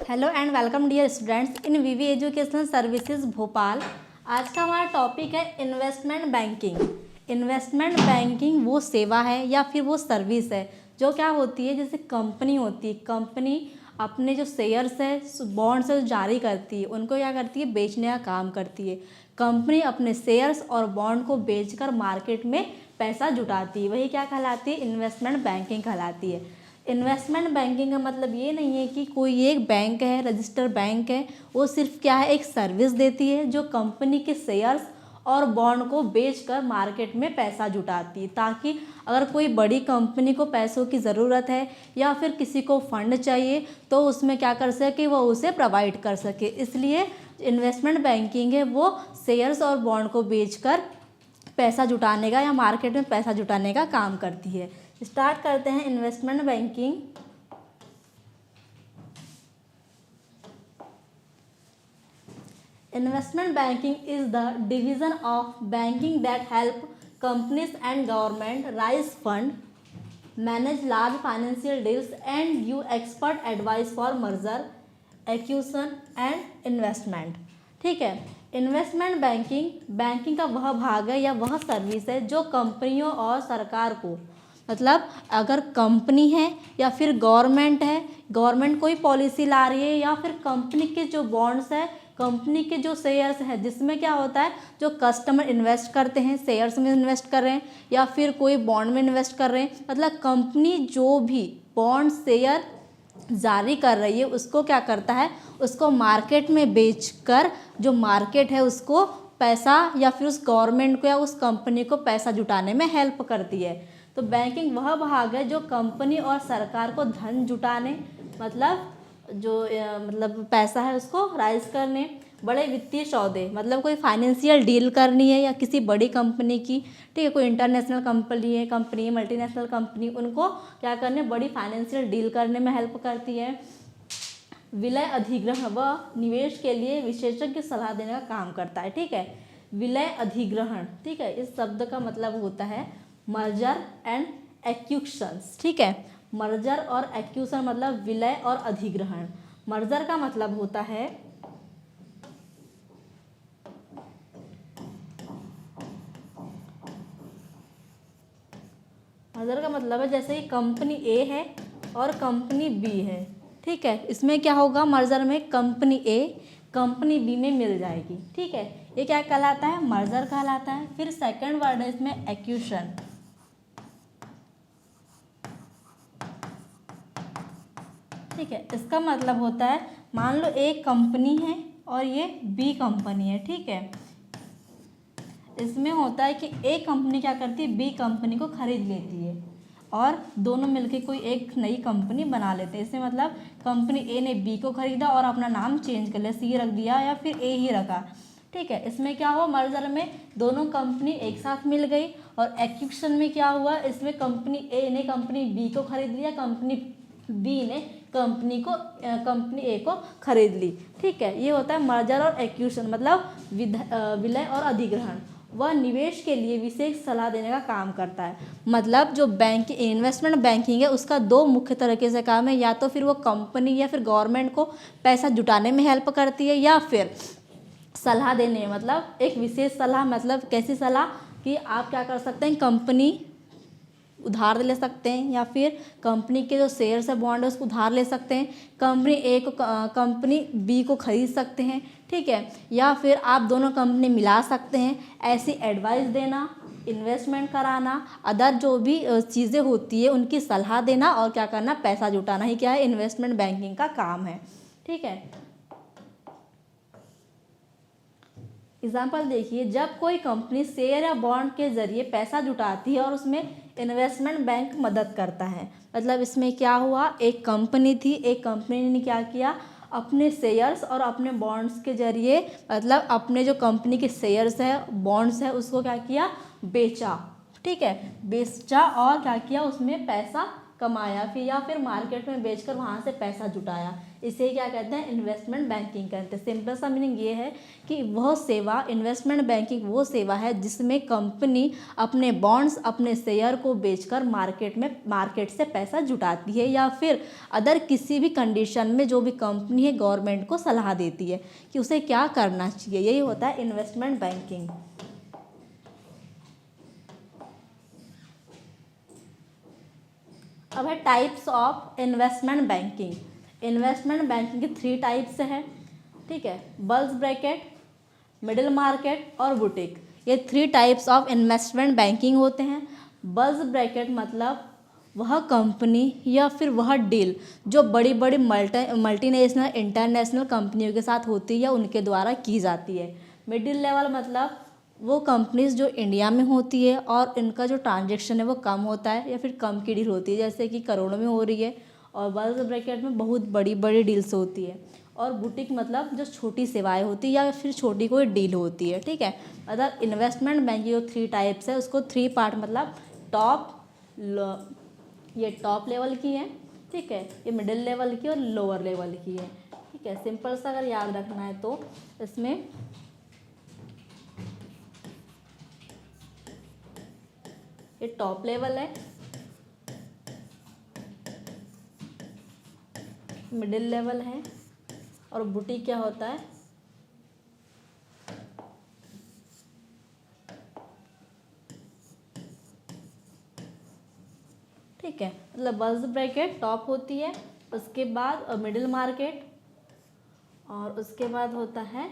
Hello and welcome dear students in VV educational services Bhopal. आज का हमारा टॉपिक है इन्वेस्टमेंट बैंकिंग। इन्वेस्टमेंट बैंकिंग वो सेवा है या फिर वो सर्विस है जो क्या होती है, जैसे कंपनी होती है, कंपनी अपने जो शेयर्स है बॉन्ड्स है जो जारी करती है उनको क्या करती है, बेचने का काम करती है। कंपनी अपने शेयर्स और बॉन्ड को बेचकर मार्केट में पैसा जुटाती है, वही क्या कहलाती है, इन्वेस्टमेंट बैंकिंग कहलाती है। इन्वेस्टमेंट बैंकिंग का मतलब ये नहीं है कि कोई एक बैंक है, रजिस्टर बैंक है, वो सिर्फ क्या है, एक सर्विस देती है जो कंपनी के शेयर्स और बॉन्ड को बेचकर मार्केट में पैसा जुटाती है, ताकि अगर कोई बड़ी कंपनी को पैसों की ज़रूरत है या फिर किसी को फंड चाहिए तो उसमें क्या कर सके, वो उसे प्रोवाइड कर सके। इसलिए इन्वेस्टमेंट बैंकिंग है वो शेयर्स और बॉन्ड को बेचकर पैसा जुटाने का या मार्केट में पैसा जुटाने का काम करती है। स्टार्ट करते हैं investment banking. Investment banking is the division of banking that help companies and government rise fund, manage large financial deals and give expert advice for merger, acquisition and investment. ठीक है, इन्वेस्टमेंट बैंकिंग का वह भाग है या वह service है जो कंपनियों और सरकार को, मतलब अगर कंपनी है या फिर गवर्नमेंट है, गवर्नमेंट कोई पॉलिसी ला रही है, या फिर कंपनी के जो बॉन्ड्स है, कंपनी के जो शेयर्स है, जिसमें क्या होता है जो कस्टमर इन्वेस्ट करते हैं, शेयर्स में इन्वेस्ट कर रहे हैं या फिर कोई बॉन्ड में इन्वेस्ट कर रहे हैं, मतलब कंपनी जो भी बॉन्ड शेयर जारी कर रही है उसको क्या करता है, उसको मार्केट में बेचकर जो मार्केट है उसको पैसा या फिर उस गवर्नमेंट को या उस कंपनी को पैसा जुटाने में हेल्प करती है। तो बैंकिंग वह भाग है जो कंपनी और सरकार को धन जुटाने, मतलब जो मतलब पैसा है उसको राइज करने, बड़े वित्तीय सौदे, मतलब कोई फाइनेंशियल डील करनी है या किसी बड़ी कंपनी की, ठीक है, कोई इंटरनेशनल कंपनी मल्टीनेशनल कंपनी, उनको क्या करने, बड़ी फाइनेंशियल डील करने में हेल्प करती है। विलय अधिग्रहण व निवेश के लिए विशेषज्ञ की सलाह देने का काम करता है। ठीक है, विलय अधिग्रहण, ठीक है, इस शब्द का मतलब होता है मर्जर एंड एक्विजिशंस। ठीक है, मर्जर और एक्विजिशन मतलब विलय और अधिग्रहण। मर्जर का मतलब होता है जैसे कि कंपनी ए है और कंपनी बी है, ठीक है, इसमें क्या होगा, मर्जर में कंपनी ए कंपनी बी में मिल जाएगी। ठीक है, ये क्या कहलाता है, मर्जर कहलाता है। फिर सेकंड वर्ड है इसमें एक्विजिशन। ठीक है, इसका मतलब होता है, मान लो एक कंपनी है और ये बी कंपनी है। ठीक है, इसमें होता है कि ए कंपनी क्या करती है, बी कंपनी को खरीद लेती है और दोनों मिलकर कोई एक नई कंपनी बना लेते हैं। इसमें मतलब कंपनी ए ने बी को खरीदा और अपना नाम चेंज कर लिया, सी रख दिया या फिर ए ही रखा। ठीक है, इसमें क्या हुआ, मर्जर में दोनों कंपनी एक साथ मिल गई। और एक्विजिशन में क्या हुआ, इसमें कंपनी ए ने कंपनी बी को खरीद लिया, कंपनी बी ने कंपनी ए को खरीद ली। ठीक है, ये होता है मर्जर और एक्विजिशन, मतलब विलय और अधिग्रहण। वह निवेश के लिए विशेष सलाह देने का काम करता है। मतलब जो बैंक इन्वेस्टमेंट बैंकिंग है उसका दो मुख्य तरीके से काम है, या तो फिर वो कंपनी या फिर गवर्नमेंट को पैसा जुटाने में हेल्प करती है, या फिर सलाह देने, मतलब एक विशेष सलाह, मतलब कैसी सलाह कि आप क्या कर सकते हैं, कंपनी उधार ले सकते हैं या फिर कंपनी के जो शेयर्स है बॉन्ड है उसको उधार ले सकते हैं, कंपनी ए को कंपनी बी को खरीद सकते हैं। ठीक है, या फिर आप दोनों कंपनी मिला सकते हैं, ऐसी एडवाइस देना, इन्वेस्टमेंट कराना, अदर जो भी चीज़ें होती है उनकी सलाह देना और क्या करना, पैसा जुटाना ही क्या है, इन्वेस्टमेंट बैंकिंग का काम है। ठीक है, एग्जाम्पल देखिए, जब कोई कंपनी शेयर या बॉन्ड के जरिए पैसा जुटाती है और उसमें इन्वेस्टमेंट बैंक मदद करता है। मतलब इसमें क्या हुआ, एक कंपनी थी, एक कंपनी ने क्या किया, अपने शेयर्स और अपने बॉन्ड्स के जरिए, मतलब अपने जो कंपनी के शेयर्स है बॉन्ड्स है उसको क्या किया, बेचा। ठीक है, बेचा और क्या किया, उसमें पैसा कमाया, फिर या फिर मार्केट में बेचकर वहाँ से पैसा जुटाया। इसे क्या कहते हैं, इन्वेस्टमेंट बैंकिंग कहते हैं। सिंपल सा मीनिंग ये है कि वह सेवा, इन्वेस्टमेंट बैंकिंग वो सेवा है जिसमें कंपनी अपने बॉन्ड्स, अपने शेयर को बेचकर मार्केट से पैसा जुटाती है, या फिर अदर किसी भी कंडीशन में जो भी कंपनी है गवर्नमेंट को सलाह देती है कि उसे क्या करना चाहिए। यही होता है इन्वेस्टमेंट बैंकिंग। अब है types of investment banking. Investment banking के 3 टाइप्स हैं, ठीक है, बल्ज ब्रैकेट, मिडिल मार्केट और बुटीक। ये 3 टाइप्स ऑफ इन्वेस्टमेंट बैंकिंग होते हैं। बल्ज ब्रैकेट मतलब वह कंपनी या फिर वह डील जो बड़ी बड़ी मल्टीनेशनल इंटरनेशनल कंपनियों के साथ होती है या उनके द्वारा की जाती है। मिडिल लेवल मतलब वो कंपनीज जो इंडिया में होती है और इनका जो ट्रांजैक्शन है वो कम होता है या फिर कम की डील होती है, जैसे कि करोड़ों में हो रही है, और बल्ज ब्रैकेट में बहुत बड़ी बड़ी डील्स होती है। और बुटीक मतलब जो छोटी सेवाएं होती है या फिर छोटी कोई डील होती है, ठीक है। मतलब इन्वेस्टमेंट बैंकिंग जो 3 टाइप्स है उसको 3 पार्ट मतलब टॉप, ये टॉप लेवल की है, ठीक है, ये मिडिल लेवल की और लोअर लेवल की है, ठीक है। सिंपल सा अगर याद रखना है तो इसमें ये टॉप लेवल है, मिडिल लेवल है, और बुटीक क्या होता है, ठीक है। मतलब बल्ज ब्रैकेट टॉप होती है, उसके बाद मिडिल मार्केट, और उसके बाद होता है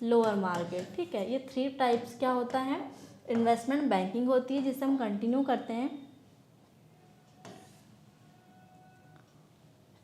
लोअर मार्केट, ठीक है। ये 3 टाइप्स क्या होता है, इन्वेस्टमेंट बैंकिंग होती है, जिसे हम कंटिन्यू करते हैं।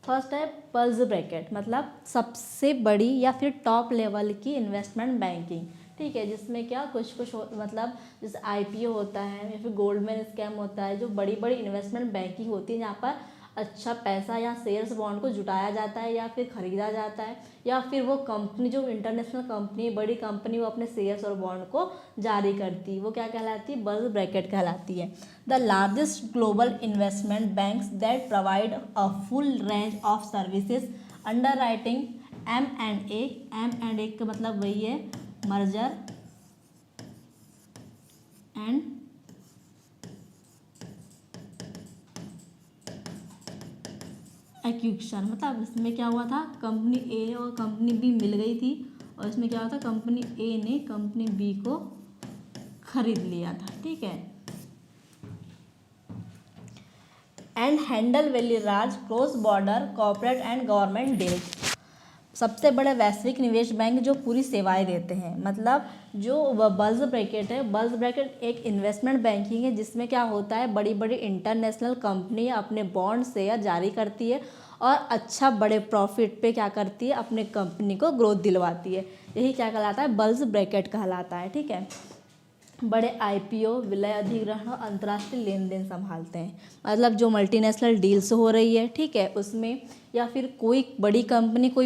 फर्स्ट है बल्ज ब्रैकेट, मतलब सबसे बड़ी या फिर टॉप लेवल की इन्वेस्टमेंट बैंकिंग, ठीक है, जिसमें क्या कुछ मतलब जैसे आईपीओ होता है या फिर गोल्डमैन स्कैम होता है, जो बड़ी बड़ी इन्वेस्टमेंट बैंकिंग होती है जहाँ पर अच्छा पैसा या शेयर्स बॉन्ड को जुटाया जाता है या फिर खरीदा जाता है, या फिर वो कंपनी जो इंटरनेशनल कंपनी, बड़ी कंपनी, वो अपने शेयर्स और बॉन्ड को जारी करती है, वो क्या कहलाती है, बल्ज ब्रैकेट कहलाती है। The largest global investment banks that provide a full range of services under writing M&A का मतलब वही है मर्जर एंड एक्विजिशन। मतलब इसमें क्या हुआ था, कंपनी ए और कंपनी बी मिल गई थी, और इसमें क्या हुआ था, कंपनी ए ने कंपनी बी को खरीद लिया था, ठीक है। And handle very large cross border corporate and government deals. सबसे बड़े वैश्विक निवेश बैंक जो पूरी सेवाएं देते हैं। मतलब जो बल्ज ब्रैकेट है, बल्ज ब्रैकेट एक इन्वेस्टमेंट बैंकिंग है जिसमें क्या होता है, बड़ी बड़ी इंटरनेशनल कंपनी अपने बॉन्ड शेयर जारी करती है और अच्छा बड़े प्रॉफिट पे क्या करती है, अपने कंपनी को ग्रोथ दिलवाती है। यही क्या कहलाता है, बल्ज ब्रैकेट कहलाता है, ठीक है। बड़े आईपीओ, विलय अधिग्रहण और अंतर्राष्ट्रीय लेन देन संभालते हैं। मतलब जो मल्टीनेशनल डील्स हो रही है, ठीक है, उसमें या फिर कोई बड़ी कंपनी को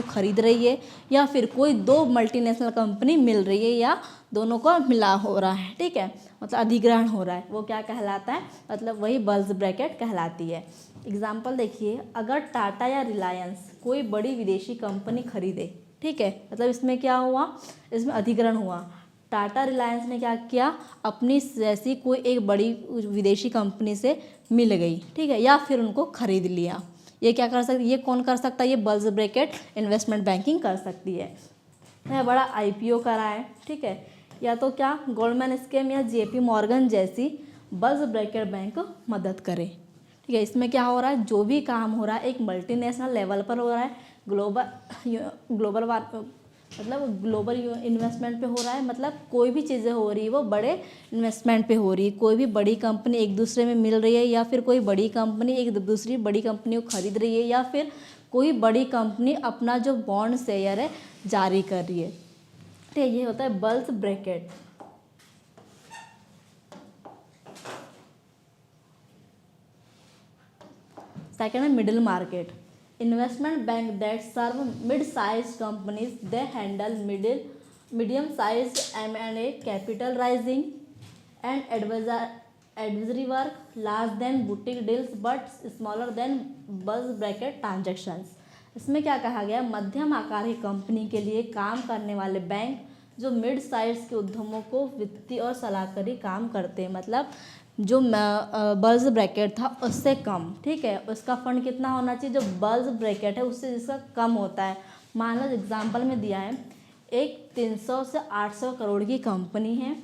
खरीद रही है, या फिर कोई 2 मल्टीनेशनल कंपनी मिल रही है, या दोनों को मिला हो रहा है, ठीक है, मतलब अधिग्रहण हो रहा है, वो क्या कहलाता है, मतलब वही बल्ज ब्रैकेट कहलाती है। एग्जाम्पल देखिए, अगर टाटा या रिलायंस कोई बड़ी विदेशी कंपनी खरीदे, ठीक है, मतलब इसमें क्या हुआ, इसमें अधिग्रहण हुआ। टाटा रिलायंस ने क्या किया, अपनी जैसी कोई एक बड़ी विदेशी कंपनी से मिल गई, ठीक है, या फिर उनको खरीद लिया। ये क्या कर सकती, ये कौन कर सकता है, ये बल्ज ब्रैकेट इन्वेस्टमेंट बैंकिंग कर सकती है। यह बड़ा आईपीओ करा है, ठीक है, या तो क्या गोल्डमैन स्कैम या जेपी मॉर्गन जैसी बल्ज ब्रैकेट बैंक मदद करे, ठीक है। इसमें क्या हो रहा है, जो भी काम हो रहा है एक मल्टीनेशनल लेवल पर हो रहा है, ग्लोबल इन्वेस्टमेंट पे हो रहा है। मतलब कोई भी चीज़ें हो रही है वो बड़े इन्वेस्टमेंट पे हो रही है। कोई भी बड़ी कंपनी एक दूसरे में मिल रही है, या फिर कोई बड़ी कंपनी एक दूसरी बड़ी कंपनी को खरीद रही है, या फिर कोई बड़ी कंपनी अपना जो बॉन्ड शेयर है जारी कर रही है, ठीक है। ये होता है बल्ज ब्रैकेट। सेकेंड है middle market, investment bank that serve mid size companies, they handle medium size M&A, capital raising and advisory work, large than boutique deals but smaller than bulge bracket transactions. इसमें क्या कहा गया है, मध्यम आकार की company के लिए काम करने वाले बैंक जो मिड साइज के उद्यमों को वित्तीय और सलाहकारी काम करते हैं, मतलब जो बल्ज ब्रैकेट था उससे कम, ठीक है, उसका फंड कितना होना चाहिए, जो बल्ज ब्रैकेट है उससे जिसका कम होता है। मान लो एग्जाम्पल में दिया है, एक 300 से 800 करोड़ की कंपनी है,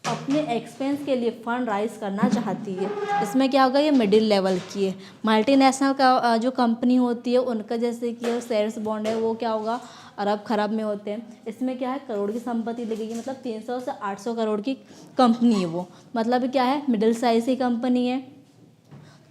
अपने एक्सपेंस के लिए फंड राइज करना चाहती है। इसमें क्या होगा, ये मिडिल लेवल की है। मल्टीनेशनल का जो कंपनी होती है उनका जैसे कि शेयर्स बॉन्ड है वो क्या होगा, अरब खरब में होते हैं। इसमें क्या है, करोड़ की संपत्ति लगेगी, मतलब 300 से 800 करोड़ की कंपनी है वो, मतलब क्या है, मिडिल साइज की कंपनी है।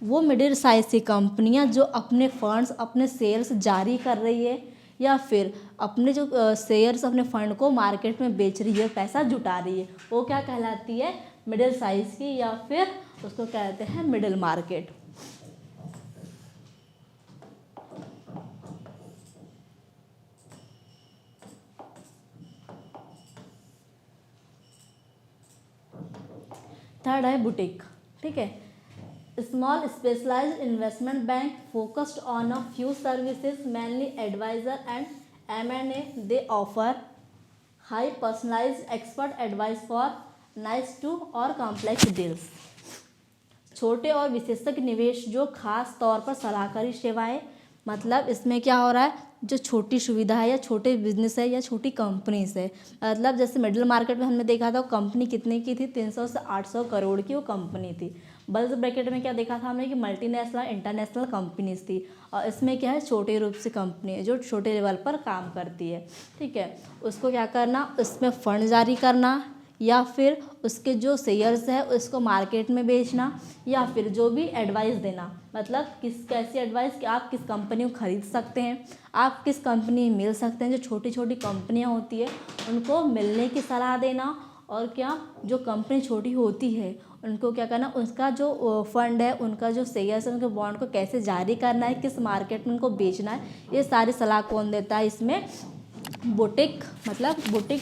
वो मिडिल साइज की कंपनियां जो अपने फंड्स, अपने शेयर्स जारी कर रही है या फिर अपने जो शेयर्स, अपने फंड को मार्केट में बेच रही है, पैसा जुटा रही है, वो क्या कहलाती है, मिडिल साइज की, या फिर उसको कहते हैं मिडिल मार्केट। थर्ड है बुटीक, ठीक है, small specialised investment bank focused on a few services mainly advisor and M&A। They offer high personalised expert advice for niche to और कॉम्प्लेक्स डील्स। छोटे और विशेषज्ञ निवेश जो खास तौर पर सलाहकारी सेवाएं, मतलब इसमें क्या हो रहा है, जो छोटी सुविधा है या छोटे बिजनेस है या छोटी कंपनीज है, मतलब जैसे मिडिल मार्केट में हमने देखा था, कंपनी कितने की थी, 300 से 800 करोड़ की वो कंपनी थी। बल्ज ब्रैकेट में क्या देखा था हमने कि मल्टीनेशनल इंटरनेशनल कंपनीज थी, और इसमें क्या है, छोटे रूप से कंपनी है जो छोटे लेवल पर काम करती है, ठीक है। उसको क्या करना, उसमें फंड जारी करना, या फिर उसके जो शेयर्स है उसको मार्केट में बेचना, या फिर जो भी एडवाइस देना, मतलब कैसी एडवाइस कि आप किस कंपनी को खरीद सकते हैं, आप किस कंपनी में मिल सकते हैं। जो छोटी छोटी कंपनियां होती है उनको मिलने की सलाह देना, और क्या जो कंपनी छोटी होती है उनको क्या करना, उसका जो फंड है, उनका जो शेयर्स है, उनके बॉन्ड को कैसे जारी करना है, किस मार्केट में उनको बेचना है, ये सारी सलाह कौन देता है, इसमें बुटीक, मतलब बुटीक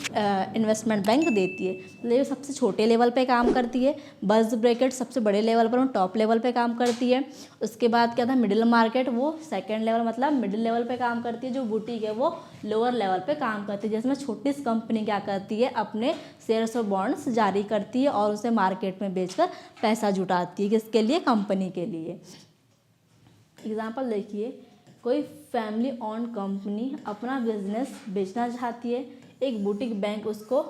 इन्वेस्टमेंट बैंक देती है। मतलब ये सबसे छोटे लेवल पे काम करती है, बल्ज ब्रैकेट सबसे बड़े लेवल पर, टॉप लेवल पे काम करती है। उसके बाद क्या था, मिडिल मार्केट, वो सेकंड लेवल, मतलब मिडिल लेवल पे काम करती है। जो बुटीक है वो लोअर लेवल पे काम करती है, जिसमें छोटी सी कंपनी क्या करती है, अपने शेयर्स और बॉन्ड्स जारी करती है और उसे मार्केट में बेचकर पैसा जुटाती है, किसके लिए, कंपनी के लिए। एग्जाम्पल देखिए, कोई फैमिली ओन कंपनी अपना बिजनेस बेचना चाहती है, एक बुटीक बैंक उसको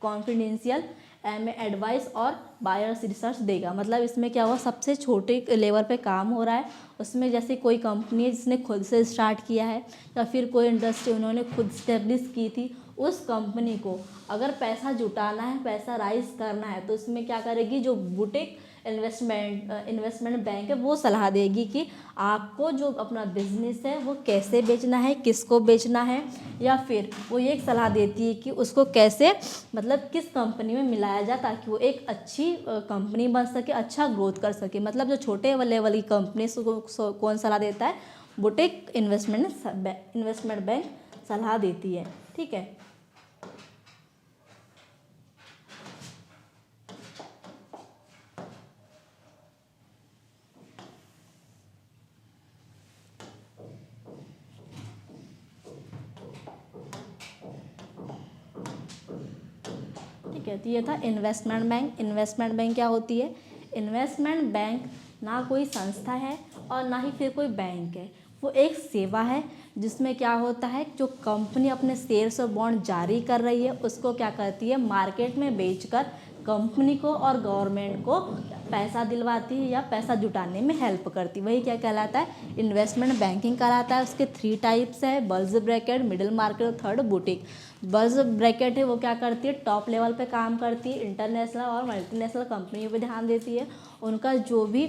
कॉन्फिडेंशियल एडवाइस और बायर्स रिसर्च देगा। मतलब इसमें क्या हुआ, सबसे छोटे लेवल पे काम हो रहा है, उसमें जैसे कोई कंपनी है जिसने खुद से स्टार्ट किया है, या फिर कोई इंडस्ट्री उन्होंने खुद स्टेब्लिश की थी, उस कंपनी को अगर पैसा जुटाना है, पैसा राइज करना है, तो इसमें क्या करेगी, जो बुटीक इन्वेस्टमेंट बैंक है वो सलाह देगी कि आपको जो अपना बिजनेस है वो कैसे बेचना है, किसको बेचना है, या फिर वो ये एक सलाह देती है कि उसको कैसे, मतलब किस कंपनी में मिलाया जाए ताकि वो एक अच्छी कंपनी बन सके, अच्छा ग्रोथ कर सके। मतलब जो छोटे लेवल की कंपनी को कौन सलाह देता है, बुटीक इन्वेस्टमेंट बैंक सलाह देती है, ठीक है। ठीक है, तो ये था इन्वेस्टमेंट बैंक। इन्वेस्टमेंट बैंक क्या होती है, इन्वेस्टमेंट बैंक ना कोई संस्था है और ना ही फिर कोई बैंक है, वो एक सेवा है जिसमें क्या होता है, जो कंपनी अपने शेयर्स और बॉन्ड जारी कर रही है उसको क्या करती है, मार्केट में बेचकर कंपनी को और गवर्नमेंट को पैसा दिलवाती है या पैसा जुटाने में हेल्प करती है। वही क्या कहलाता है, इन्वेस्टमेंट बैंकिंग कहलाता है। उसके 3 टाइप्स है, बल्ज ब्रैकेट, मिडिल मार्केट और थर्ड बुटीक। बल्ज ब्रैकेट है वो क्या करती है, टॉप लेवल पे काम करती है, इंटरनेशनल और मल्टीनेशनल कंपनियों पे ध्यान देती है। उनका जो भी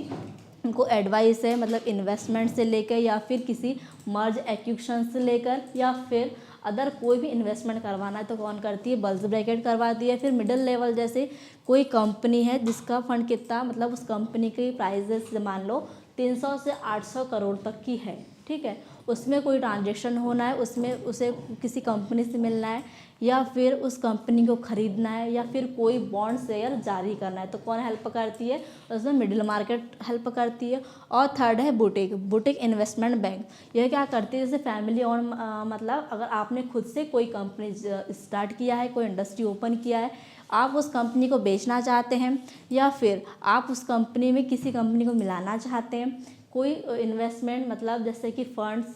उनको एडवाइस है, मतलब इन्वेस्टमेंट से लेकर या फिर किसी मर्ज एक्विजिशन से लेकर या फिर अदर कोई भी इन्वेस्टमेंट करवाना है तो कौन करती है, बल्ज ब्रैकेट करवाती है। फिर मिडिल लेवल, जैसे कोई कंपनी है जिसका फंड कितना, मतलब उस कंपनी की प्राइजेस मान लो 300 से 800 करोड़ तक की है, ठीक है, उसमें कोई ट्रांजेक्शन होना है, उसमें उसे किसी कंपनी से मिलना है, या फिर उस कंपनी को ख़रीदना है, या फिर कोई बॉन्ड शेयर जारी करना है, तो कौन हेल्प करती है? उसमें मिडिल मार्केट हेल्प करती है। और थर्ड है बुटीक, बुटीक इन्वेस्टमेंट बैंक। यह क्या करती है? जैसे फैमिली ओन, मतलब अगर आपने खुद से कोई कंपनी स्टार्ट किया है, कोई इंडस्ट्री ओपन किया है, आप उस कंपनी को बेचना चाहते हैं, या फिर आप उस कंपनी में किसी कंपनी को मिलाना चाहते हैं, कोई इन्वेस्टमेंट मतलब जैसे कि फंड्स,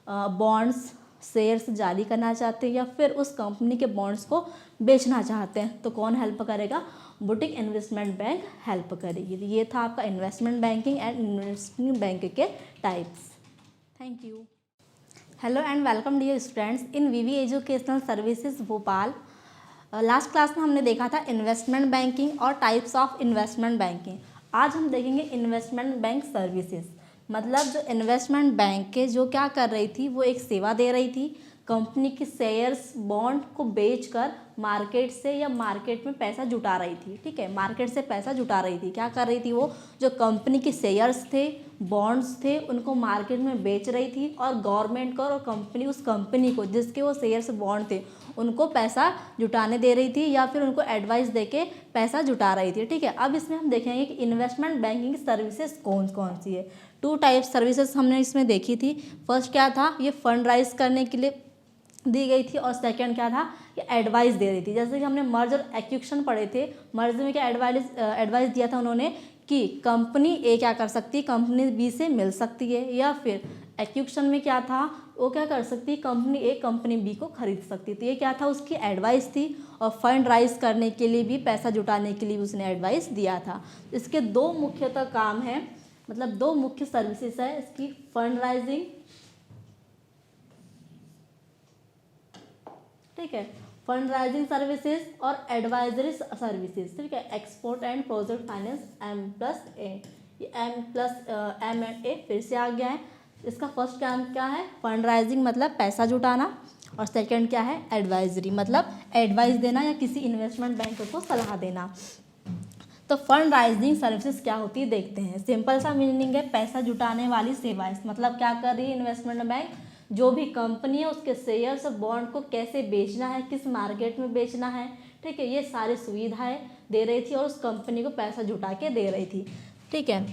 बॉन्ड्स, शेयर्स जारी करना चाहते हैं, या फिर उस कंपनी के बॉन्ड्स को बेचना चाहते हैं, तो कौन हेल्प करेगा? बुटीक इन्वेस्टमेंट बैंक हेल्प करेगी। ये था आपका investment banking and investment bank के types. Thank you. Hello and welcome dear students in VV educational services Bhopal. Last class में हमने देखा था इन्वेस्टमेंट बैंकिंग और टाइप्स ऑफ इन्वेस्टमेंट बैंकिंग। आज हम देखेंगे इन्वेस्टमेंट बैंक सर्विसेज। मतलब जो इन्वेस्टमेंट बैंक के जो क्या कर रही थी, वो एक सेवा दे रही थी, कंपनी के शेयर्स बॉन्ड को बेचकर मार्केट से या मार्केट में पैसा जुटा रही थी। ठीक है, मार्केट से पैसा जुटा रही थी। क्या कर रही थी? वो जो कंपनी के शेयर्स थे, बॉन्ड्स थे, उनको मार्केट में बेच रही थी, और गवर्नमेंट को और कंपनी, उस कंपनी को जिसके वो शेयर्स बॉन्ड थे, उनको पैसा जुटाने दे रही थी, या फिर उनको एडवाइस देके पैसा जुटा रही थी। ठीक है, अब इसमें हम देखेंगे कि इन्वेस्टमेंट बैंकिंग सर्विसेज कौन कौन सी है। 2 टाइप्स सर्विसेज हमने इसमें देखी थी। फर्स्ट क्या था? ये फंड राइज करने के लिए दी गई थी, और सेकंड क्या था? ये एडवाइस दे रही थी। जैसे कि हमने मर्ज और एक्विजिशन पढ़े थे, मर्ज में क्या एडवाइस दिया था उन्होंने कि कंपनी ए क्या कर सकती है, कंपनी बी से मिल सकती है, या फिर एक्विजिशन में क्या था, वो क्या कर सकती है, कंपनी ए कंपनी बी को खरीद सकती थी। ये क्या था? उसकी एडवाइस थी। और फंड राइज करने के लिए भी, पैसा जुटाने के लिए भी उसने एडवाइस दिया था। इसके 2 मुख्यतः काम हैं, मतलब 2 मुख्य सर्विसेज है इसकी, फंड राइजिंग, ठीक है, फंड राइजिंग सर्विसेज और एडवाइजरी सर्विसेज। ठीक है, export and project finance M+A, ये M एंड ए फिर से आ गया है। इसका फर्स्ट काम क्या है? फंड राइजिंग मतलब पैसा जुटाना, और सेकंड क्या है? एडवाइजरी मतलब एडवाइस देना या किसी इन्वेस्टमेंट बैंक को सलाह देना। तो फंड राइजिंग सर्विसेज क्या होती है देखते हैं। सिंपल सा मीनिंग है पैसा जुटाने वाली सेवाएं। मतलब क्या कर रही है इन्वेस्टमेंट बैंक? जो भी कंपनी है उसके शेयर्स और बॉन्ड को कैसे बेचना है, किस मार्केट में बेचना है, ठीक है, ये सारी सुविधाएं दे रही थी, और उस कंपनी को पैसा जुटा के दे रही थी। ठीक है,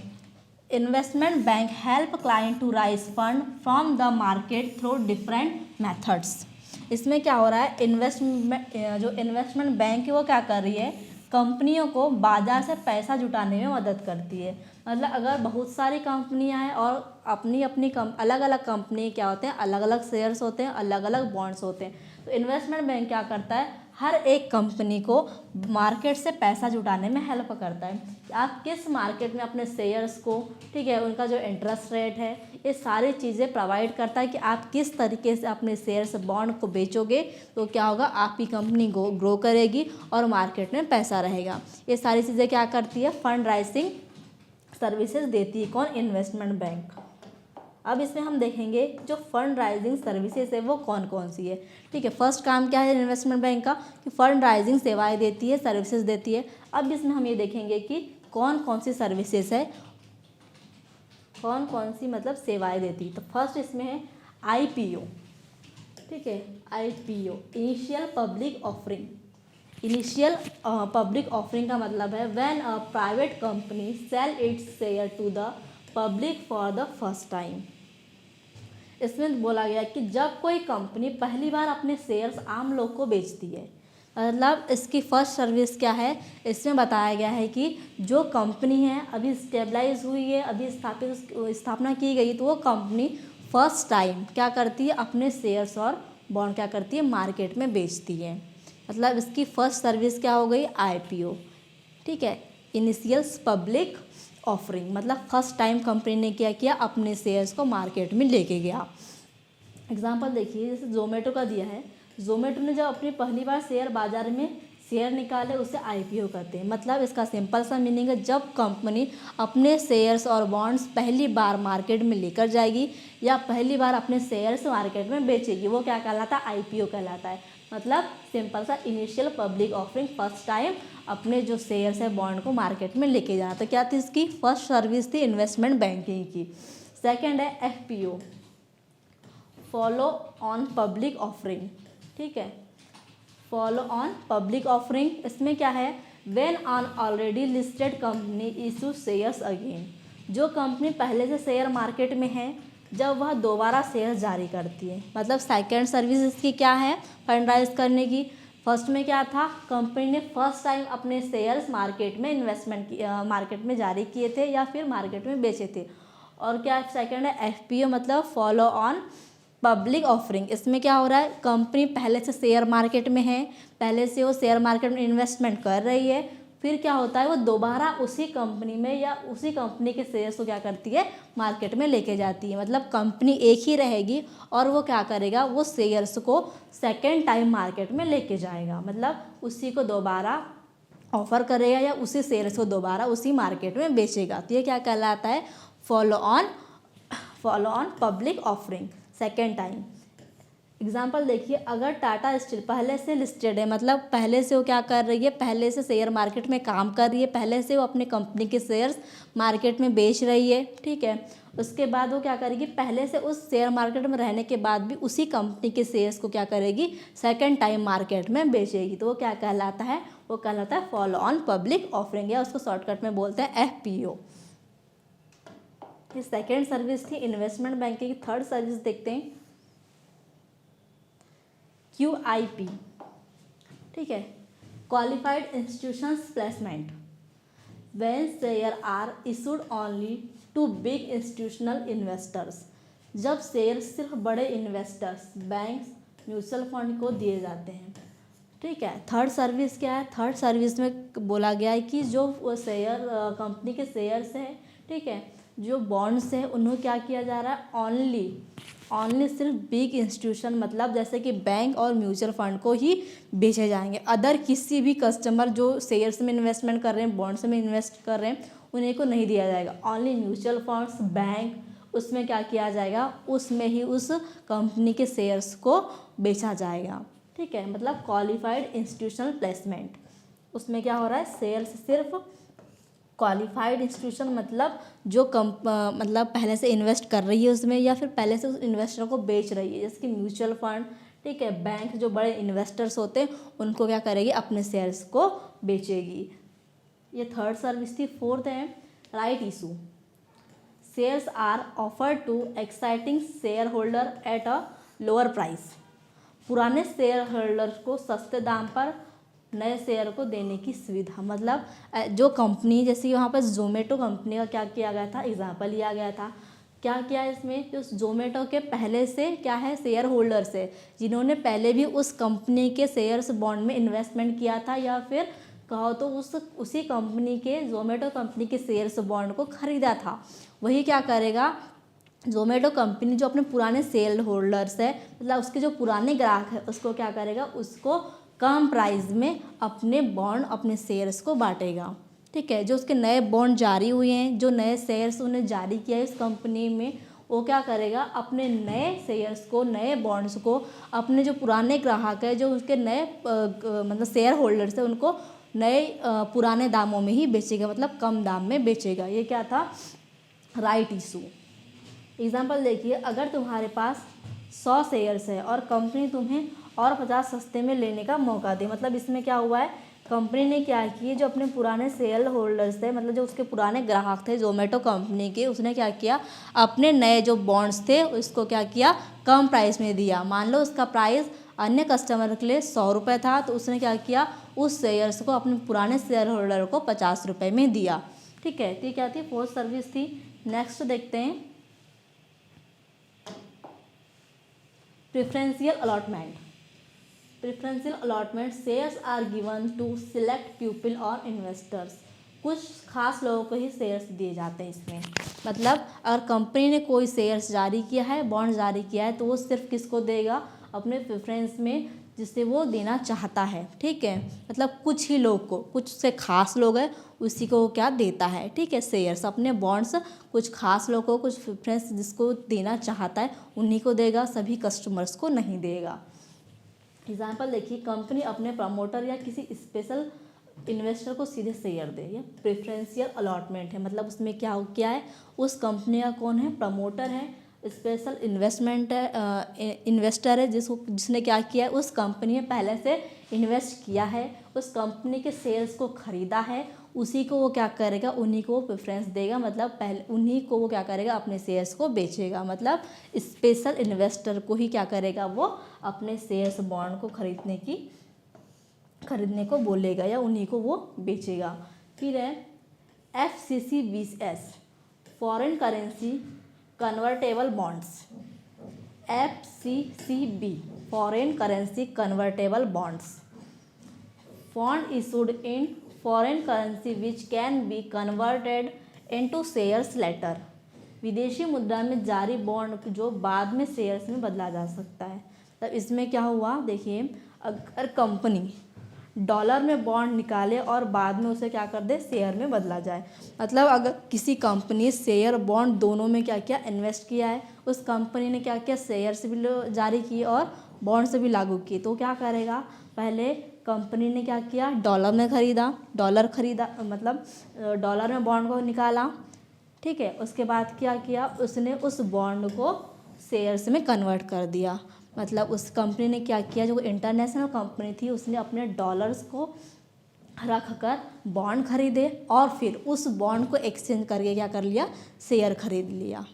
investment bank help client to raise fund from the market through different methods. इसमें क्या हो रहा है? जो इन्वेस्टमेंट बैंक है वो क्या कर रही है? कंपनियों को बाजार से पैसा जुटाने में मदद करती है। मतलब अगर बहुत सारी कंपनियां हैं और अपनी अपनी अलग अलग कंपनी क्या होते हैं, अलग अलग शेयर्स होते हैं, अलग अलग बॉन्ड्स होते हैं, तो इन्वेस्टमेंट बैंक क्या करता है? हर एक कंपनी को मार्केट से पैसा जुटाने में हेल्प करता है कि आप किस मार्केट में अपने शेयर्स को, ठीक है, उनका जो इंटरेस्ट रेट है, ये सारी चीज़ें प्रोवाइड करता है कि आप किस तरीके से अपने शेयर्स बॉन्ड को बेचोगे तो क्या होगा, आपकी कंपनी ग्रो करेगी और मार्केट में पैसा रहेगा। ये सारी चीज़ें क्या करती है? फंड राइजिंग सर्विसेज देती है कौन? Investment bank. अब इसमें हम देखेंगे जो फंड राइजिंग सर्विसेज है वो कौन कौन सी है। ठीक है, फर्स्ट काम क्या है इन्वेस्टमेंट बैंक का? कि फंड राइजिंग सेवाएं देती है, सर्विसेज देती है। अब इसमें हम ये देखेंगे कि कौन कौन सी सर्विसेज है, कौन कौन सी मतलब सेवाएं देती है। तो फर्स्ट इसमें है IPO। ठीक है, IPO initial public offering. Initial public offering का मतलब है when a private company sell its share to the public for the first time. इसमें बोला गया कि जब कोई कंपनी पहली बार अपने शेयर्स आम लोग को बेचती है, मतलब इसकी फर्स्ट सर्विस क्या है, इसमें बताया गया है कि जो कंपनी है अभी स्टेबलाइज हुई है, अभी स्थापना की गई, तो वो कंपनी फर्स्ट टाइम क्या करती है? अपने शेयर्स और बॉन्ड क्या करती है? मार्केट में बेचती है। मतलब इसकी फर्स्ट सर्विस क्या हो गई? IPO। ठीक है, इनिशियल पब्लिक ऑफरिंग मतलब फर्स्ट टाइम कंपनी ने क्या किया? अपने शेयर्स को मार्केट में लेके गया। एग्जांपल देखिए, जैसे जोमेटो का दिया है। जोमेटो ने जब अपनी पहली बार शेयर बाजार में शेयर निकाले उसे IPO कहते हैं। मतलब इसका सिंपल सा मीनिंग है जब कंपनी अपने शेयर्स और बॉन्ड्स पहली बार मार्केट में लेकर जाएगी या पहली बार अपने शेयर्स मार्केट में बेचेगी, वो क्या कहलाता है? IPO कहलाता है। मतलब सिंपल सा initial public offering, first time अपने जो शेयर्स है बॉन्ड को मार्केट में लेके जाना। तो क्या थी इसकी फर्स्ट सर्विस? थी इन्वेस्टमेंट बैंकिंग की। सेकंड है FPO, follow on public offering, ठीक है, फॉलो ऑन पब्लिक ऑफरिंग। इसमें क्या है, when on already listed company issue shares again, जो कंपनी पहले से शेयर मार्केट में है जब वह दोबारा शेयर जारी करती है। मतलब सेकेंड सर्विस इसकी क्या है, फंड राइज करने की। फर्स्ट में क्या था, कंपनी ने फर्स्ट टाइम अपने शेयर्स मार्केट में मार्केट में जारी किए थे या फिर मार्केट में बेचे थे। और क्या सेकंड है एफपीओ, मतलब फॉलो ऑन पब्लिक ऑफरिंग। इसमें क्या हो रहा है, कंपनी पहले से शेयर मार्केट में है, पहले से वो शेयर मार्केट में इन्वेस्टमेंट कर रही है, फिर क्या होता है वो दोबारा उसी कंपनी में या उसी कंपनी के शेयर्स को क्या करती है, मार्केट में लेके जाती है। मतलब कंपनी एक ही रहेगी और वो क्या करेगा, वो शेयर्स को सेकेंड टाइम मार्केट में लेके जाएगा। मतलब उसी को दोबारा ऑफर करेगा या उसी शेयर्स को दोबारा उसी मार्केट में बेचेगा। तो ये क्या कहलाता है, follow on public offering second time. Example देखिए, अगर टाटा स्टील पहले से लिस्टेड है, मतलब पहले से वो क्या कर रही है, पहले से शेयर मार्केट में काम कर रही है, पहले से वो अपने कंपनी के शेयर्स मार्केट में बेच रही है, ठीक है। उसके बाद वो क्या करेगी, पहले से उस शेयर मार्केट में रहने के बाद भी उसी कंपनी के शेयर्स को क्या करेगी, सेकेंड टाइम मार्केट में बेचेगी। तो वो क्या कहलाता है, वो कहलाता है फॉलो ऑन पब्लिक ऑफरिंग, या उसको शॉर्टकट में बोलते हैं एफपीओ। ये सेकेंड सर्विस थी इन्वेस्टमेंट बैंकिंग की। थर्ड सर्विस देखते हैं, QIP, ठीक है, qualified institutions placement. When share are issued only to big institutional investors, जब शेयर सिर्फ बड़े इन्वेस्टर्स, बैंक्स, म्यूचुअल फंड को दिए जाते हैं, ठीक है। थर्ड सर्विस क्या है, थर्ड सर्विस में बोला गया है कि जो शेयर कंपनी के शेयर्स हैं, ठीक है, जो बॉन्ड्स हैं, उन्हें क्या किया जा रहा है, ओनली सिर्फ बिग इंस्टीट्यूशन, मतलब जैसे कि बैंक और म्यूचुअल फंड को ही बेचे जाएंगे। अदर किसी भी कस्टमर जो शेयर्स में इन्वेस्टमेंट कर रहे हैं, बॉन्ड्स में इन्वेस्ट कर रहे हैं, उन्हें को नहीं दिया जाएगा। ओनली म्यूचुअल फंड्स, बैंक, उसमें क्या किया जाएगा, उसमें ही उस कंपनी के शेयर्स को बेचा जाएगा, ठीक है। मतलब क्वालिफाइड इंस्टीट्यूशनल प्लेसमेंट, उसमें क्या हो रहा है, शेयर्स सिर्फ क्वालिफाइड इंस्टीट्यूशन, मतलब जो मतलब पहले से इन्वेस्ट कर रही है उसमें, या फिर पहले से उस इन्वेस्टर को बेच रही है, जैसे कि म्यूचुअल फंड, ठीक है, बैंक, जो बड़े इन्वेस्टर्स होते हैं उनको क्या करेगी, अपने शेयर्स को बेचेगी। ये थर्ड सर्विस थी। फोर्थ है right issue. Shares are offer to exciting share holder at a lower price. पुराने शेयर होल्डर को सस्ते दाम पर नए शेयर को देने की सुविधा। मतलब जो कंपनी, जैसे यहाँ पर जोमेटो कंपनी का क्या किया गया था, एग्जाम्पल लिया गया था। क्या किया इसमें कि उस जोमेटो के पहले से क्या है, शेयर होल्डर्स है, जिन्होंने पहले भी उस कंपनी के शेयर्स बॉन्ड में इन्वेस्टमेंट किया था, या फिर कहो तो उसी कंपनी के, जोमेटो कंपनी के शेयर्स बॉन्ड को खरीदा था। वही क्या करेगा, जोमेटो कंपनी जो अपने पुराने शेयर होल्डर्स है, मतलब उसके जो पुराने ग्राहक है, उसको क्या करेगा, उसको कम प्राइस में अपने बॉन्ड, अपने शेयर्स को बांटेगा, ठीक है। जो उसके नए बॉन्ड जारी हुए हैं, जो नए शेयर्स उन्हें जारी किया है इस कंपनी में, वो क्या करेगा, अपने नए शेयर्स को, नए बॉन्ड्स को अपने जो पुराने ग्राहक है, जो उसके नए मतलब शेयर होल्डर्स है, उनको नए पुराने दामों में ही बेचेगा, मतलब कम दाम में बेचेगा। ये क्या था, राइट इशू। एग्जाम्पल देखिए, अगर तुम्हारे पास 100 शेयर्स है और कंपनी तुम्हें और 50 सस्ते में लेने का मौका दे। मतलब इसमें क्या हुआ है, कंपनी ने क्या किया, जो अपने पुराने शेयर होल्डर्स थे, मतलब जो उसके पुराने ग्राहक थे जोमेटो कंपनी के, उसने क्या किया, अपने नए जो बॉन्ड्स थे उसको क्या किया, कम प्राइस में दिया। मान लो उसका प्राइस अन्य कस्टमर के लिए 100 रुपये था, तो उसने क्या किया, उस शेयर्स को अपने पुराने शेयर होल्डर को 50 रुपये में दिया, ठीक है। तो ये क्या थी, फोर्थ सर्विस थी। नेक्स्ट देखते हैं preferential allotment. Preferential allotment, shares are given to select people और इन्वेस्टर्स। कुछ खास लोगों को ही शेयर्स दिए जाते हैं इसमें। मतलब अगर कंपनी ने कोई शेयर्स जारी किया है, बॉन्ड जारी किया है, तो वो सिर्फ किसको देगा, अपने प्रेफरेंस में जिसे वो देना चाहता है, ठीक है। मतलब कुछ ही लोग को, कुछ से खास लोग हैं, उसी को वो क्या देता है, ठीक है, शेयर्स, अपने बॉन्ड्स कुछ खास लोगों को, कुछ प्रेफरेंस जिसको देना चाहता है उन्हीं को देगा, सभी कस्टमर्स को नहीं देगा। एग्जाम्पल देखिए, कंपनी अपने प्रमोटर या किसी स्पेशल इन्वेस्टर को सीधे शेयर दे, ये प्रेफरेंशियल अलॉटमेंट है। मतलब उसमें क्या है, उस कंपनी का कौन है, प्रमोटर है, स्पेशल इन्वेस्टर है जिसने क्या किया है, उस कंपनी में पहले से इन्वेस्ट किया है, उस कंपनी के शेयर्स को ख़रीदा है, उसी को वो क्या करेगा, उन्हीं को वो प्रेफरेंस देगा, मतलब पहले उन्हीं को वो क्या करेगा, अपने शेयर्स को बेचेगा। मतलब स्पेशल इन्वेस्टर को ही क्या करेगा, वो अपने शेयर्स बॉन्ड को खरीदने को बोलेगा या उन्हीं को वो बेचेगा। फिर है FCCBs, foreign currency convertible bonds. FCCB, foreign currency convertible bonds, bond issued in foreign currency which can be converted into shares later. विदेशी मुद्रा में जारी बॉन्ड जो बाद में शेयर्स में बदला जा सकता है। तब इसमें क्या हुआ, देखिए, अगर कंपनी डॉलर में बॉन्ड निकाले और बाद में उसे क्या कर दे, शेयर में बदला जाए, मतलब अगर किसी कंपनी शेयर बॉन्ड दोनों में क्या किया, इन्वेस्ट किया है, उस कंपनी ने क्या किया, शेयर से भी जारी किए और बॉन्ड से भी लागू किए, तो क्या करेगा, पहले कंपनी ने क्या किया, डॉलर में खरीदा, मतलब डॉलर में बॉन्ड को निकाला, ठीक है, उसके बाद क्या किया, उसने उस बॉन्ड को शेयर्स में कन्वर्ट कर दिया। मतलब उस कंपनी ने क्या किया, जो इंटरनेशनल कंपनी थी उसने अपने डॉलर्स को रख कर बॉन्ड खरीदे और फिर उस बॉन्ड को एक्सचेंज करके क्या कर लिया, शेयर खरीद लिया,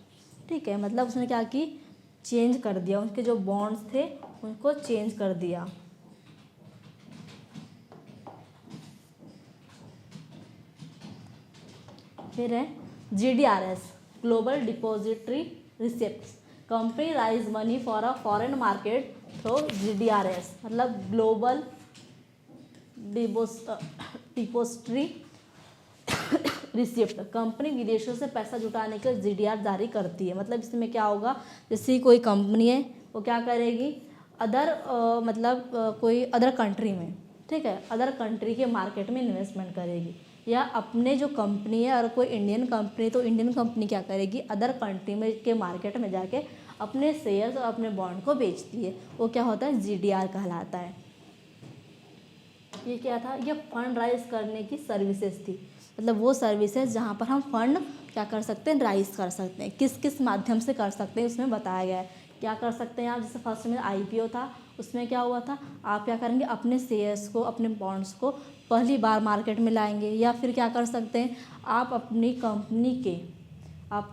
ठीक है। मतलब उसने क्या की, चेंज कर दिया, उनके जो बॉन्ड्स थे उनको चेंज कर दिया। फिर है GDRS, global depository receipts, company rise money for a foreign market through GDRS, मतलब ग्लोबल डिपॉजिटरी रिसिप्ट, कंपनी विदेशों से पैसा जुटाने के लिए GDR जारी करती है। मतलब इसमें क्या होगा, जैसे कोई कंपनी है वो क्या करेगी, कोई अदर कंट्री में, ठीक है, अदर कंट्री के मार्केट में इन्वेस्टमेंट करेगी, या अपने जो कंपनी है, और कोई इंडियन कंपनी, तो इंडियन कंपनी क्या करेगी, अदर कंट्री में के मार्केट में जाके अपने शेयर्स और अपने बॉन्ड को बेचती है, वो क्या होता है, GDR कहलाता है। ये क्या था, ये फंड राइज करने की सर्विसेज थी, मतलब वो सर्विसेज जहाँ पर हम फंड क्या कर सकते हैं, राइज कर सकते हैं, किस किस माध्यम से कर सकते हैं उसमें बताया गया है। क्या कर सकते हैं आप, जैसे फर्स्ट में IPO था, उसमें क्या हुआ था, आप क्या करेंगे, अपने शेयर्स को, अपने बॉन्ड्स को पहली बार मार्केट में लाएंगे, या फिर क्या कर सकते हैं, आप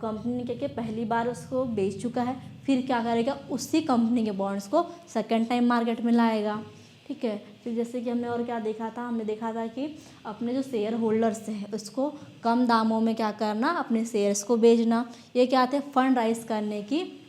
कंपनी के पहली बार उसको बेच चुका है, फिर क्या करेगा, उसी कंपनी के बॉन्ड्स को सेकेंड टाइम मार्केट में लाएगा, ठीक है। फिर जैसे कि हमने और क्या देखा था, हमने देखा था कि अपने जो शेयर होल्डर्स हैं उसको कम दामों में क्या करना, अपने शेयर्स को बेचना। ये क्या थे, फंड राइज करने की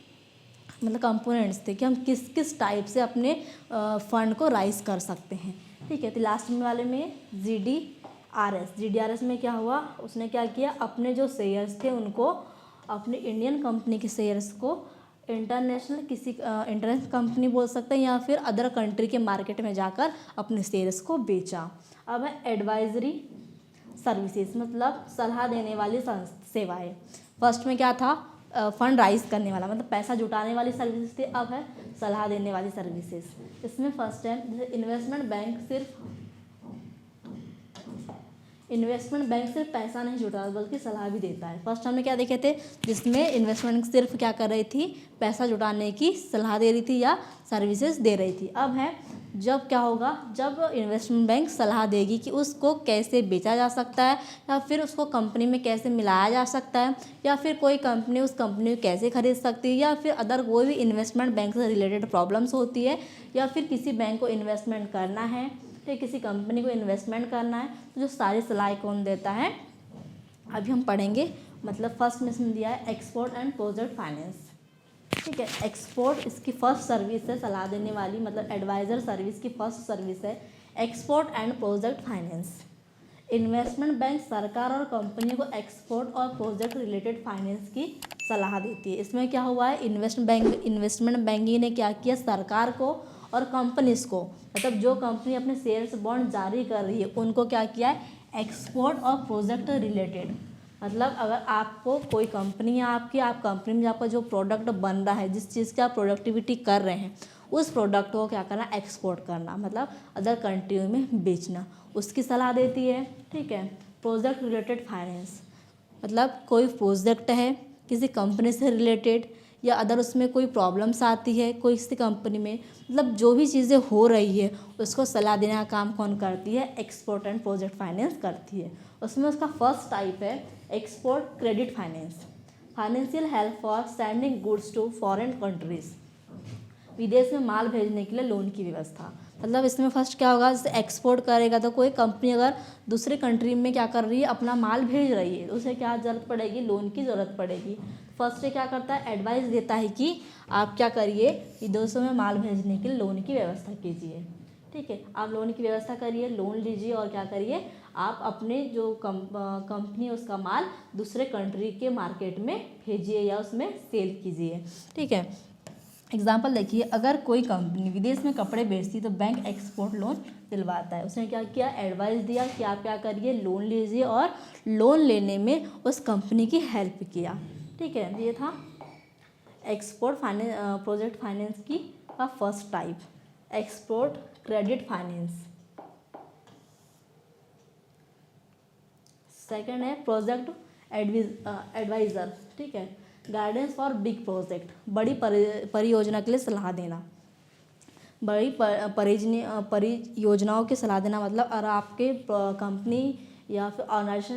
मतलब कंपोनेंट्स थे कि हम किस किस टाइप से अपने फंड को राइज कर सकते हैं, ठीक है। तो लास्ट में वाले में GDRS में क्या हुआ, उसने क्या किया, अपने जो शेयर्स थे उनको, अपने इंडियन कंपनी के शेयर्स को इंटरनेशनल कंपनी बोल सकते हैं, या फिर अदर कंट्री के मार्केट में जाकर अपने शेयर्स को बेचा। अब है एडवाइजरी सर्विसेज, मतलब सलाह देने वाली सेवाएं। फर्स्ट में क्या था, फंड राइज करने वाला, मतलब पैसा जुटाने वाली सर्विसेज थी, अब है सलाह देने वाली सर्विसेज। इसमें फर्स्ट है, जैसे इन्वेस्टमेंट बैंक सिर्फ पैसा नहीं जुटाता बल्कि सलाह भी देता है। फर्स्ट हमने क्या देखे थे, जिसमें इन्वेस्टमेंट सिर्फ क्या कर रही थी, पैसा जुटाने की सलाह दे रही थी या सर्विसेज दे रही थी। अब है, जब क्या होगा, जब इन्वेस्टमेंट बैंक सलाह देगी कि उसको कैसे बेचा जा सकता है, या फिर उसको कंपनी में कैसे मिलाया जा सकता है, या फिर कोई कंपनी उस कंपनी को कैसे खरीद सकती है, या फिर अदर कोई भी इन्वेस्टमेंट बैंक से रिलेटेड प्रॉब्लम्स होती है, या फिर किसी बैंक को इन्वेस्टमेंट करना है, तो किसी कंपनी को इन्वेस्टमेंट करना है, तो जो सारी सलाह कौन देता है, अभी हम पढ़ेंगे। मतलब फर्स्ट में इसमें दिया है एक्सपोर्ट एंड प्रोजेक्ट फाइनेंस, ठीक है। एक्सपोर्ट इसकी फर्स्ट सर्विस है, सलाह देने वाली, मतलब एडवाइज़र सर्विस की फर्स्ट सर्विस है export and project finance. Investment bank सरकार और कंपनी को एक्सपोर्ट और प्रोजेक्ट रिलेटेड फाइनेंस की सलाह देती है। इसमें क्या हुआ है, इन्वेस्टमेंट बैंकिंग ने क्या किया, सरकार को और कंपनीज को, मतलब जो कंपनी अपने शेयर्स बॉन्ड जारी कर रही है उनको क्या किया है, एक्सपोर्ट और प्रोजेक्ट रिलेटेड, मतलब अगर आपको कोई कंपनी है आप कंपनी में आपका जो प्रोडक्ट बन रहा है, जिस चीज़ की आप प्रोडक्टिविटी कर रहे हैं, उस प्रोडक्ट को क्या करना, एक्सपोर्ट करना, मतलब अदर कंट्री में बेचना, उसकी सलाह देती है, ठीक है। प्रोजेक्ट रिलेटेड फाइनेंस, मतलब कोई प्रोजेक्ट है किसी कंपनी से रिलेटेड, या अदर उसमें कोई प्रॉब्लम्स आती है कोई सी कंपनी में, मतलब जो भी चीज़ें हो रही है उसको सलाह देने का काम कौन करती है, एक्सपोर्ट एंड प्रोजेक्ट फाइनेंस करती है। उसमें उसका फर्स्ट टाइप है export credit finance, financial help for sending goods to foreign countries, विदेश में माल भेजने के लिए लोन की व्यवस्था। मतलब इसमें फर्स्ट क्या होगा, जैसे एक्सपोर्ट करेगा तो कोई कंपनी अगर दूसरे कंट्री में क्या कर रही है, अपना माल भेज रही है, तो उसे क्या ज़रूरत पड़ेगी, लोन की ज़रूरत पड़ेगी। फर्स्ट ये क्या करता है, एडवाइस देता है कि आप क्या करिए, विदेशों में माल भेजने के लिए लोन की व्यवस्था कीजिए। ठीक है, आप लोन की व्यवस्था करिए, लोन लीजिए और क्या करिए, आप अपने जो कंपनी उसका माल दूसरे कंट्री के मार्केट में भेजिए या उसमें सेल कीजिए। ठीक है, एग्जाम्पल देखिए, अगर कोई कंपनी विदेश में कपड़े बेचती तो बैंक एक्सपोर्ट लोन दिलवाता है। उसने क्या किया, एडवाइस दिया कि आप क्या करिए, लोन लीजिए और लोन लेने में उस कंपनी की हेल्प किया। ठीक है, ये था एक्सपोर्ट फाइनेंस प्रोजेक्ट फाइनेंस की का first type, export credit finance. Second है प्रोजेक्ट एडवाइज़र। ठीक है, गाइडेंस फॉर बिग प्रोजेक्ट, बड़ी परियोजना के लिए सलाह देना। बड़ी परियोजनाओं की सलाह देना मतलब अगर आपके कंपनी या फिर ऑर्गेनाइजेशन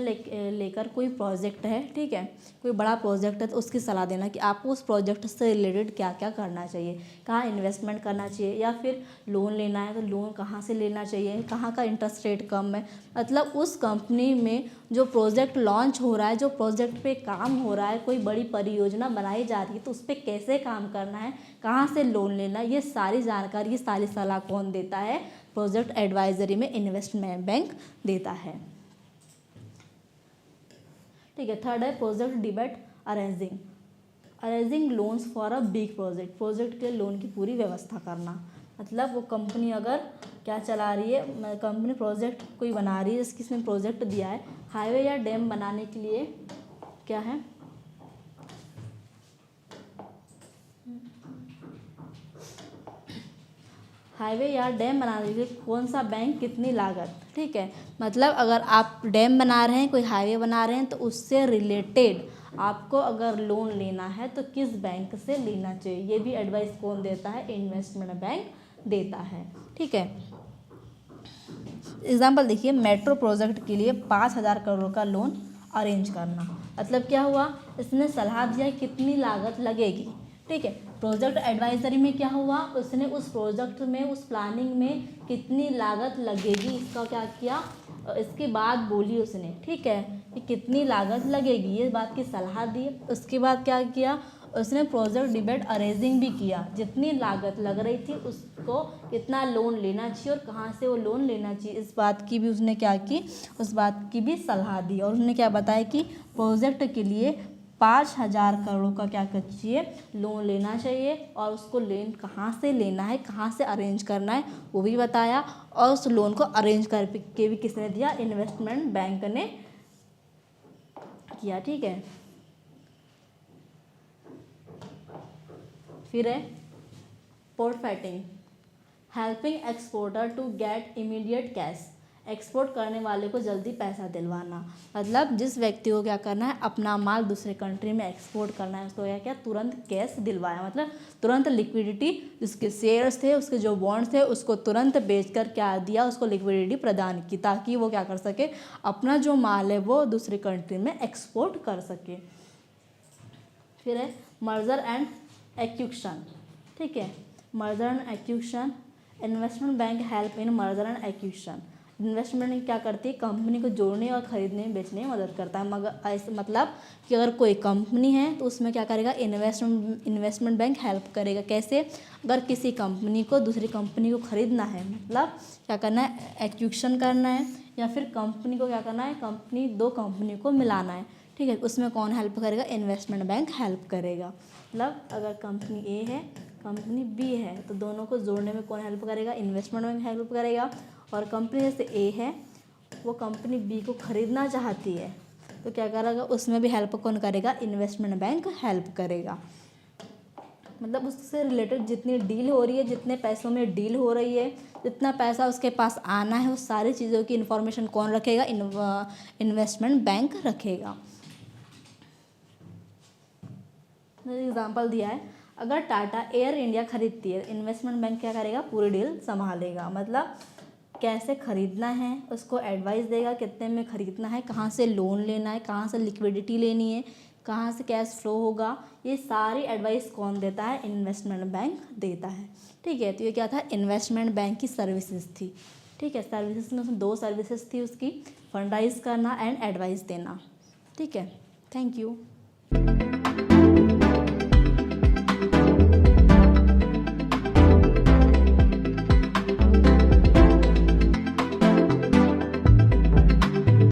लेकर कोई प्रोजेक्ट है, ठीक है, कोई बड़ा प्रोजेक्ट है, तो उसकी सलाह देना कि आपको उस प्रोजेक्ट से रिलेटेड क्या क्या करना चाहिए, कहाँ इन्वेस्टमेंट करना चाहिए, या फिर लोन लेना है तो लोन कहाँ से लेना चाहिए, कहाँ का इंटरेस्ट रेट कम है। मतलब उस कंपनी में जो प्रोजेक्ट लॉन्च हो रहा है, जो प्रोजेक्ट पे काम हो रहा है, कोई बड़ी परियोजना बनाई जा रही है, तो उस पर कैसे काम करना है, कहाँ से लोन लेना है, ये सारी जानकारी, ये सारी सलाह कौन देता है, प्रोजेक्ट एडवाइजरी में इन्वेस्टमेंट बैंक देता है। ठीक है, थर्ड है project debate arranging loans for a big project के लोन की पूरी व्यवस्था करना। मतलब वो कंपनी अगर क्या चला रही है, कंपनी प्रोजेक्ट कोई बना रही है, जिसने प्रोजेक्ट दिया है हाईवे या डैम बनाने के लिए, क्या है, हाईवे या डैम बनाने के लिए कौन सा बैंक कितनी लागत। ठीक है, मतलब अगर आप डैम बना रहे हैं, कोई हाईवे बना रहे हैं, तो उससे रिलेटेड आपको अगर लोन लेना है तो किस बैंक से लेना चाहिए, ये भी एडवाइस कौन देता है, इन्वेस्टमेंट बैंक देता है। ठीक है, एग्जाम्पल देखिए, मेट्रो प्रोजेक्ट के लिए 5,000 करोड़ का लोन अरेंज करना। मतलब क्या हुआ, इसने सलाह दिया कितनी लागत लगेगी। ठीक है, प्रोजेक्ट एडवाइजरी में क्या हुआ, उसने उस प्रोजेक्ट में, उस प्लानिंग में कितनी लागत लगेगी इसका क्या किया, इसके बाद बोली उसने, ठीक है, कि कितनी लागत लगेगी, ये बात की सलाह दी। उसके बाद क्या किया, उसने प्रोजेक्ट डिबेट अरेंजिंग भी किया, जितनी लागत लग रही थी उसको कितना लोन लेना चाहिए और कहाँ से वो लोन लेना चाहिए, इस बात की भी उसने क्या की, उस बात की भी सलाह दी। और उसने क्या बताया कि प्रोजेक्ट के लिए 5,000 करोड़ का क्या चाहिए, लोन लेना चाहिए, और उसको लोन कहाँ से लेना है, कहाँ से अरेंज करना है, वो भी बताया। और उस लोन को अरेंज करके भी किसने दिया, इन्वेस्टमेंट बैंक ने किया। ठीक है, फिर है forfaiting, helping exporter to get immediate cash, export करने वाले को जल्दी पैसा दिलवाना। मतलब जिस व्यक्ति को क्या करना है, अपना माल दूसरे कंट्री में एक्सपोर्ट करना है, उसको क्या तुरंत कैश दिलवाया, मतलब तुरंत लिक्विडिटी, जिसके शेयर्स थे, उसके जो बॉन्ड्स थे, उसको तुरंत बेचकर क्या दिया, उसको लिक्विडिटी प्रदान की, ताकि वो क्या कर सके, अपना जो माल है वो दूसरी कंट्री में एक्सपोर्ट कर सके। फिर है मर्जर एंड एक्विजिशन। ठीक है, merger and acquisition, investment bank help in merger and acquisition. Investment क्या करती है, कंपनी को जोड़ने और खरीदने बेचने में मदद करता है। मगर ऐसे मतलब कि अगर कोई कंपनी है तो उसमें क्या करेगा, इन्वेस्टमेंट बैंक हेल्प करेगा। कैसे, अगर किसी कंपनी को दूसरी कंपनी को खरीदना है, मतलब क्या करना है, एक्विजिशन करना है, या फिर कंपनी को क्या करना है, दो कंपनी को मिलाना है। ठीक है, उसमें कौन हेल्प करेगा, इन्वेस्टमेंट बैंक हेल्प करेगा। मतलब अगर कंपनी ए है, कंपनी बी है, तो दोनों को जोड़ने में कौन हेल्प करेगा, इन्वेस्टमेंट बैंक हेल्प करेगा। और कंपनी जैसे ए है, वो कंपनी बी को खरीदना चाहती है, तो क्या करेगा, उसमें भी हेल्प कौन करेगा, इन्वेस्टमेंट बैंक हेल्प करेगा। मतलब उससे रिलेटेड जितनी डील हो रही है, जितने पैसों में डील हो रही है, जितना पैसा उसके पास आना है, उस सारी चीज़ों की इन्फॉर्मेशन कौन रखेगा, इन्वेस्टमेंट बैंक रखेगा। एग्जांपल दिया है, अगर टाटा एयर इंडिया खरीदती है, इन्वेस्टमेंट बैंक क्या करेगा, पूरी डील संभालेगा, मतलब कैसे खरीदना है उसको एडवाइस देगा, कितने में खरीदना है, कहाँ से लोन लेना है, कहाँ से लिक्विडिटी लेनी है, कहाँ से कैश फ्लो होगा, ये सारी एडवाइस कौन देता है, इन्वेस्टमेंट बैंक देता है। ठीक है, तो ये क्या था, इन्वेस्टमेंट बैंक की सर्विसेज थी। ठीक है, सर्विसेज में उसमें 2 सर्विसेज थी उसकी, फंड राइज करना एंड एडवाइस देना। ठीक है, थैंक यू।